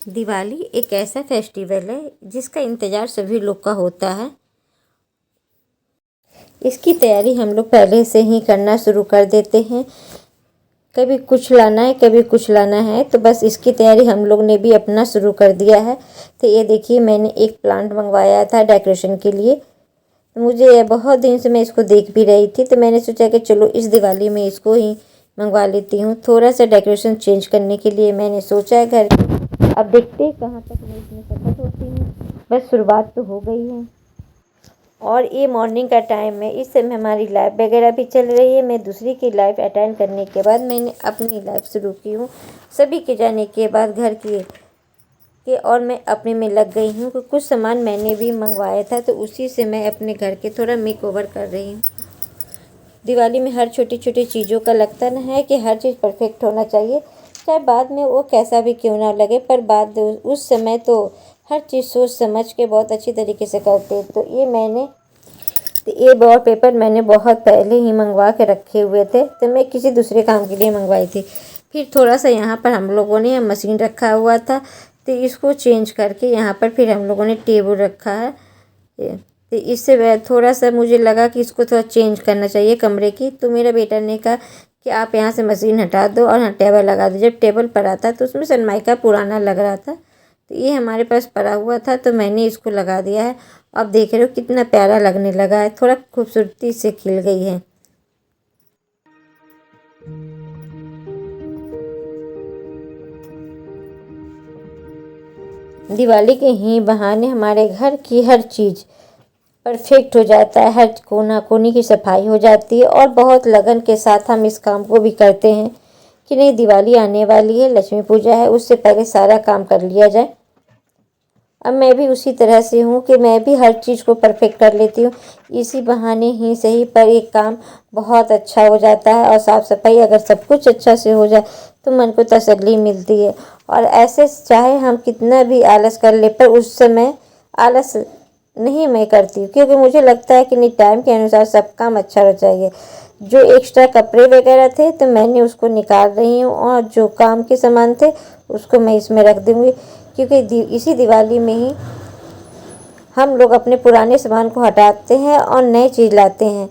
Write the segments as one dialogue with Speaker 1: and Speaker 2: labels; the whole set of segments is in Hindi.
Speaker 1: दिवाली एक ऐसा फेस्टिवल है जिसका इंतज़ार सभी लोग का होता है। इसकी तैयारी हम लोग पहले से ही करना शुरू कर देते हैं। कभी कुछ लाना है, कभी कुछ लाना है, तो बस इसकी तैयारी हम लोग ने भी अपना शुरू कर दिया है। तो ये देखिए, मैंने एक प्लांट मंगवाया था डेकोरेशन के लिए। मुझे बहुत दिन से मैं इसको देख भी रही थी, तो मैंने सोचा कि चलो इस दिवाली में इसको ही मंगवा लेती हूँ। थोड़ा सा डेकोरेशन चेंज करने के लिए मैंने सोचा है घर की। अब देखते हैं कहाँ तक मैं इसमें सफल होती हूँ। बस शुरुआत तो हो गई है। और ये मॉर्निंग का टाइम है, इस समय हमारी लाइव वगैरह भी चल रही है। मैं दूसरी की लाइव अटेंड करने के बाद मैंने अपनी लाइव शुरू की हूँ। सभी के जाने के बाद घर के और मैं अपने में लग गई हूँ कि कुछ सामान मैंने भी मंगवाया था, तो उसी से मैं अपने घर के थोड़ा मेक ओवर कर रही हूँ। दिवाली में हर छोटी छोटी चीज़ों का लगता न है कि हर चीज़ परफेक्ट होना चाहिए, चाहे बाद में वो कैसा भी क्यों ना लगे, पर बाद उस समय तो हर चीज़ सोच समझ के बहुत अच्छी तरीके से करते। तो ये वॉलपेपर मैंने बहुत पहले ही मंगवा के रखे हुए थे, तो मैं किसी दूसरे काम के लिए मंगवाई थी। फिर थोड़ा सा यहाँ पर हम लोगों ने मशीन रखा हुआ था, तो इसको चेंज करके यहाँ पर फिर हम लोगों ने टेबल रखा है। तो इससे थोड़ा सा मुझे लगा कि इसको थोड़ा चेंज करना चाहिए कमरे की। तो मेरा बेटा ने कहा कि आप यहाँ से मशीन हटा दो और हाँ टेबल लगा दो। जब टेबल पड़ा था तो उसमें सनमाइका पुराना लग रहा था, तो ये हमारे पास पड़ा हुआ था, तो मैंने इसको लगा दिया है। अब देख रहे हो कितना प्यारा लगने लगा है, थोड़ा खूबसूरती से खिल गई है। दिवाली के ही बहाने हमारे घर की हर चीज़ परफेक्ट हो जाता है, हर कोना कोनी की सफाई हो जाती है और बहुत लगन के साथ हम इस काम को भी करते हैं कि नहीं, दिवाली आने वाली है, लक्ष्मी पूजा है, उससे पहले सारा काम कर लिया जाए। अब मैं भी उसी तरह से हूँ कि मैं भी हर चीज़ को परफेक्ट कर लेती हूँ। इसी बहाने ही सही पर एक काम बहुत अच्छा हो जाता है। और साफ़ सफाई अगर सब कुछ अच्छा से हो जाए तो मन को तसल्ली मिलती है। और ऐसे चाहे हम कितना भी आलस कर ले, पर उस समय आलस नहीं मैं करती हूँ, क्योंकि मुझे लगता है कि नहीं, टाइम के अनुसार सब काम अच्छा हो चाहिए। जो एक्स्ट्रा कपड़े वगैरह थे तो मैंने उसको निकाल रही हूँ, और जो काम के सामान थे उसको मैं इसमें रख दूँगी, क्योंकि इसी दिवाली में ही हम लोग अपने पुराने सामान को हटाते हैं और नई चीज़ लाते हैं।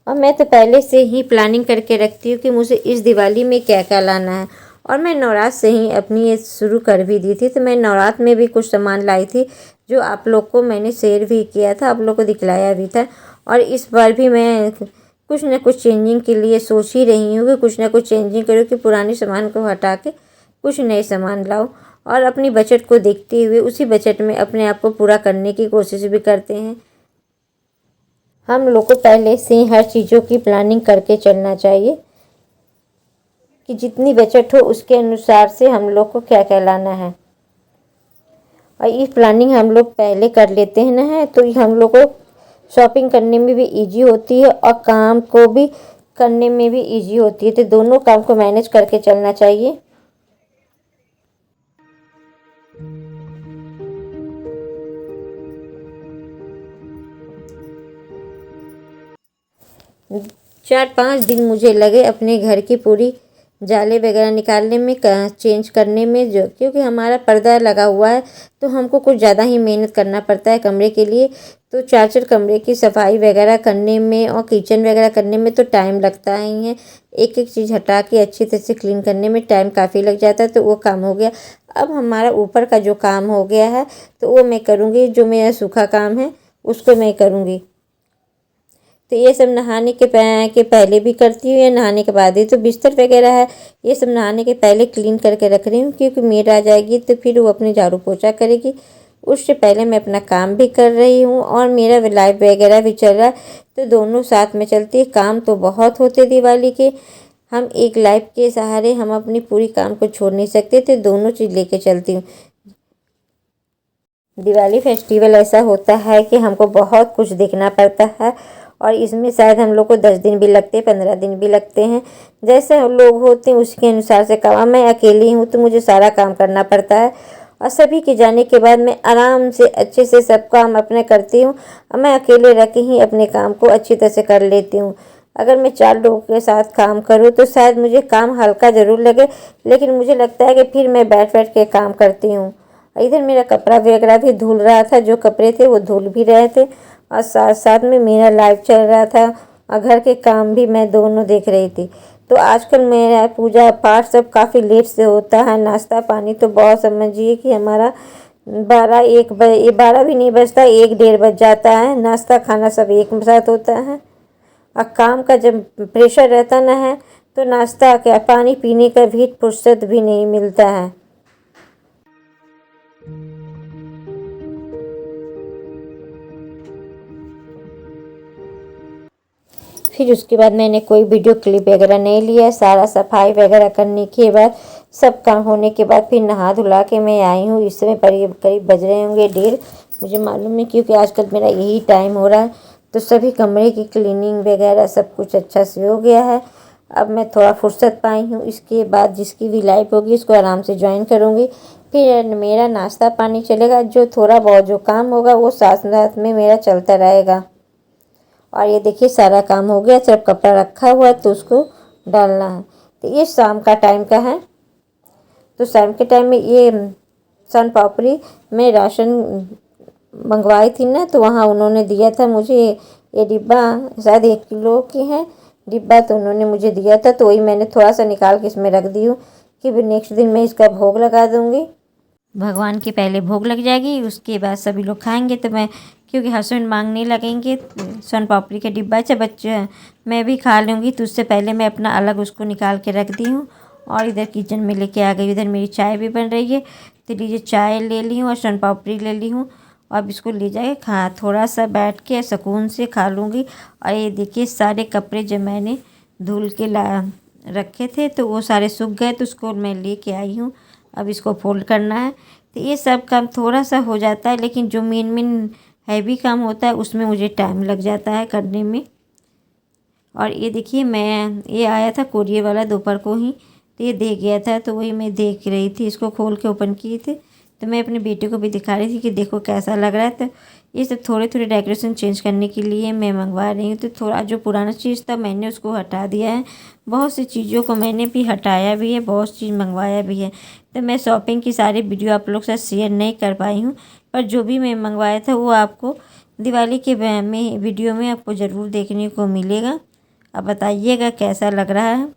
Speaker 1: और मैं तो पहले से ही प्लानिंग करके रखती हूँ कि मुझे इस दिवाली में क्या क्या लाना है। और मैं नवरात्र से ही अपनी ये शुरू कर भी दी थी, तो मैं नवरात्र में भी कुछ सामान लाई थी जो आप लोग को मैंने शेयर भी किया था, आप लोग को दिखलाया भी था। और इस बार भी मैं कुछ ना कुछ चेंजिंग के लिए सोच ही रही हूँ कि कुछ ना कुछ चेंजिंग करूँ, कि पुराने सामान को हटा के कुछ नए सामान लाओ। और अपनी बजट को देखते हुए उसी बजट में अपने आप को पूरा करने की कोशिश भी करते हैं। हम लोग को पहले से ही हर चीज़ों की प्लानिंग करके चलना चाहिए कि जितनी बजट हो उसके अनुसार से हम लोग को क्या क्या लाना है। और ये प्लानिंग हम लोग पहले कर लेते हैं ना, तो ये हम लोग को शॉपिंग करने में भी इजी होती है और काम को भी करने में भी इजी होती है। तो दोनों काम को मैनेज करके चलना चाहिए। चार पाँच दिन मुझे लगे अपने घर की पूरी जाले वगैरह निकालने में, चेंज करने में, जो क्योंकि हमारा पर्दा लगा हुआ है तो हमको कुछ ज़्यादा ही मेहनत करना पड़ता है कमरे के लिए। तो चार कमरे की सफाई वगैरह करने में और किचन वगैरह करने में तो टाइम लगता ही है। एक एक चीज़ हटा के अच्छी तरह से क्लीन करने में टाइम काफ़ी लग जाता है। तो वो काम हो गया। अब हमारा ऊपर का जो काम हो गया है तो वो मैं करूँगी, जो मेरा सूखा काम है उसको मैं करूँगी। तो ये सब नहाने के पहले भी करती हूँ या नहाने के बाद ही। तो बिस्तर वगैरह है ये सब नहाने के पहले क्लीन करके रख रही हूँ, क्योंकि मेड आ जाएगी तो फिर वो अपने झाड़ू पोछा करेगी, उससे पहले मैं अपना काम भी कर रही हूँ और मेरा लाइव वगैरह भी चल रहा है, तो दोनों साथ में चलती है। काम तो बहुत होते दिवाली के, हम एक लाइव के सहारे हम अपनी पूरी काम को छोड़ नहीं सकते, तो दोनों चीज़ लेके चलती हूँ। दिवाली फेस्टिवल ऐसा होता है कि हमको बहुत कुछ देखना पड़ता है और इसमें शायद हम लोग को 10 दिन भी लगते हैं, 15 दिन भी लगते हैं। जैसे लोग होते हैं उसके अनुसार से काम। मैं अकेली हूँ तो मुझे सारा काम करना पड़ता है और सभी के जाने के बाद मैं आराम से अच्छे से सब काम अपने करती हूँ और मैं अकेले रह के ही अपने काम को अच्छी तरह से कर लेती हूँ। अगर मैं 4 लोगों के साथ काम करूँ तो शायद मुझे काम हल्का ज़रूर लगे, लेकिन मुझे लगता है कि फिर मैं बैठ बैठ के काम करती हूँ। इधर मेरा कपड़ा वगैरह भी धुल रहा था, जो कपड़े थे वो धुल भी रहे थे और साथ साथ में मेरा लाइव चल रहा था और घर के काम भी मैं दोनों देख रही थी। तो आजकल मेरा पूजा पाठ सब काफ़ी लेट से होता है। नाश्ता पानी तो बहुत समझिए कि हमारा 12 भी नहीं बजता, 1 डेढ़ बज जाता है। नाश्ता खाना सब एक साथ होता है और काम का जब प्रेशर रहता ना है तो नाश्ता क्या पानी पीने का भी फुर्सत भी नहीं मिलता है। फिर उसके बाद मैंने कोई वीडियो क्लिप वगैरह नहीं लिया। सारा सफाई वगैरह करने के बाद, सब काम होने के बाद फिर नहा धुला के मैं आई हूँ। इस समय करीब बज रहे होंगे 1:30, मुझे मालूम है क्योंकि आजकल मेरा यही टाइम हो रहा है। तो सभी कमरे की क्लीनिंग वगैरह सब कुछ अच्छा से हो गया है। अब मैं थोड़ा फुर्सत पाई हूँ। इसके बाद जिसकी भी लाइव होगी उसको आराम से ज्वाइन करूँगी। फिर मेरा नाश्ता पानी चलेगा, जो थोड़ा बहुत जो काम होगा वो साथ साथ में मेरा चलता रहेगा। और ये देखिए सारा काम हो गया, सिर्फ कपड़ा रखा हुआ है तो उसको डालना है। तो ये शाम का टाइम का है। तो शाम के टाइम में ये सन पापड़ी में राशन मंगवाई थी ना, तो वहाँ उन्होंने दिया था मुझे ये डिब्बा, शायद 1 किलो की है डिब्बा, तो उन्होंने मुझे दिया था। तो वही मैंने थोड़ा सा निकाल के इसमें रख दी हूँ कि नेक्स्ट दिन मैं इसका भोग लगा दूँगी। भगवान के पहले भोग लग जाएगी, उसके बाद सभी लोग खाएंगे। तो मैं, क्योंकि हस्बैंड मांगने लगेंगे सन पापड़ी का डिब्बा, चाहे बच्चे मैं भी खा लूँगी, तो उससे पहले मैं अपना अलग उसको निकाल के रख दी हूँ। और इधर किचन में लेके आ गई। इधर मेरी चाय भी बन रही है, तो लीजिए चाय ले ली हूँ और सन पापड़ी ले ली हूँ। अब इसको ले जाके थोड़ा सा बैठ के सुकून से खा लूँगी। और ये देखिए सारे कपड़े जो मैंने धुल के रखे थे तो वो सारे सूख गए, तो उसको मैं लेके आई हूँ। अब इसको फोल्ड करना है। तो ये सब काम थोड़ा सा हो जाता है, लेकिन जो मेन हैवी काम होता है उसमें मुझे टाइम लग जाता है करने में। और ये देखिए ये आया था कोरियर वाला दोपहर को ही, तो ये दे गया था, तो वही मैं देख रही थी, इसको खोल के ओपन किए थे। तो मैं अपने बेटे को भी दिखा रही थी कि देखो कैसा लग रहा है। तो ये सब थोड़े थोड़े डेकोरेशन चेंज करने के लिए मैं मंगवा रही हूँ। तो थोड़ा जो पुराना चीज़ था मैंने उसको हटा दिया है, बहुत सी चीज़ों को मैंने भी हटाया भी है, बहुत चीज़ मंगवाया भी है। तो मैं शॉपिंग की सारी वीडियो आप लोग के साथ शेयर नहीं कर पाई हूँ, पर जो भी मैं मंगवाया था वो आपको दिवाली के में वीडियो में आपको ज़रूर देखने को मिलेगा। अब बताइएगा कैसा लग रहा है।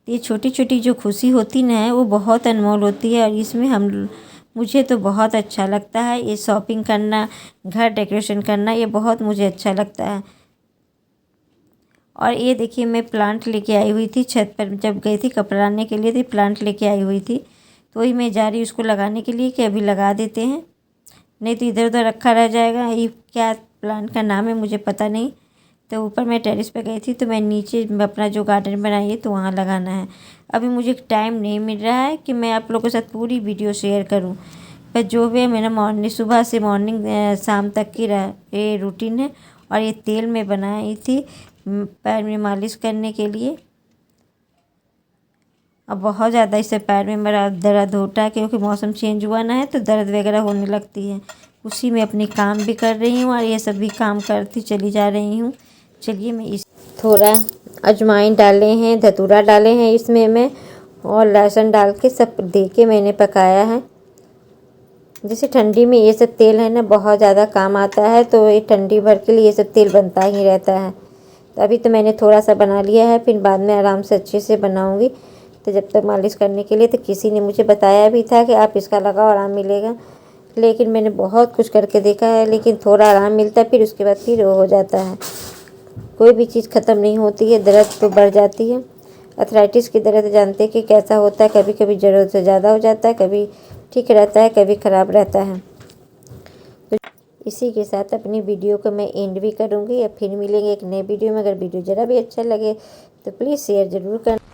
Speaker 1: ये छोटी छोटी जो खुशी होती ना है वो बहुत अनमोल होती है, और इसमें मुझे तो बहुत अच्छा लगता है ये शॉपिंग करना, घर डेकोरेशन करना, ये बहुत मुझे अच्छा लगता है। और ये देखिए मैं प्लांट लेके आई हुई थी छत पर, जब गई थी कपड़ा लाने के लिए, थी प्लांट लेके आई हुई थी, तो वही मैं जा रही उसको लगाने के लिए कि अभी लगा देते हैं, नहीं तो इधर उधर रखा रह जाएगा। ये क्या प्लांट का नाम है मुझे पता नहीं। तो ऊपर मैं टेरेस पे गई थी, तो मैं नीचे अपना जो गार्डन बनाई है तो वहाँ लगाना है। अभी मुझे टाइम नहीं मिल रहा है कि मैं आप लोगों के साथ पूरी वीडियो शेयर करूँ, पर जो भी है मेरा सुबह से शाम तक की ये रूटीन है। और ये तेल में बनाई थी पैर में मालिश करने के लिए। अब बहुत ज़्यादा इससे पैर में मेरा दर्द होता है, क्योंकि मौसम चेंज हुआ ना है तो दर्द वगैरह होने लगती है। उसी में अपनी काम भी कर रही हूँ और ये सब भी काम करती चली जा रही हूँ। चलिए मैं थोड़ा अजवाइन डाले हैं, धतूरा डाले हैं इसमें मैं, और लहसुन डाल के सब दे के मैंने पकाया है। जैसे ठंडी में ये सब तेल है ना बहुत ज़्यादा काम आता है, तो ये ठंडी भर के लिए ये सब तेल बनता ही रहता है। तो अभी तो मैंने थोड़ा सा बना लिया है, फिर बाद में आराम से अच्छे से बनाऊँगी। तो जब तक मालिश करने के लिए, तो किसी ने मुझे बताया भी था कि आप इसका लगाओ आराम मिलेगा, लेकिन मैंने बहुत कुछ करके देखा है, लेकिन थोड़ा आराम मिलता है, फिर उसके बाद फिर वो हो जाता है। कोई भी चीज़ ख़त्म नहीं होती है, दर्द तो बढ़ जाती है। अर्थराइटिस की दर्द जानते कि कैसा होता है, कभी कभी ज़रूरत से ज़्यादा हो जाता है, कभी ठीक रहता है, कभी ख़राब रहता है। तो इसी के साथ अपनी वीडियो को मैं एंड भी करूँगी। अब फिर मिलेंगे एक नए वीडियो में। अगर वीडियो ज़रा भी अच्छा लगे तो प्लीज़ शेयर ज़रूर करना।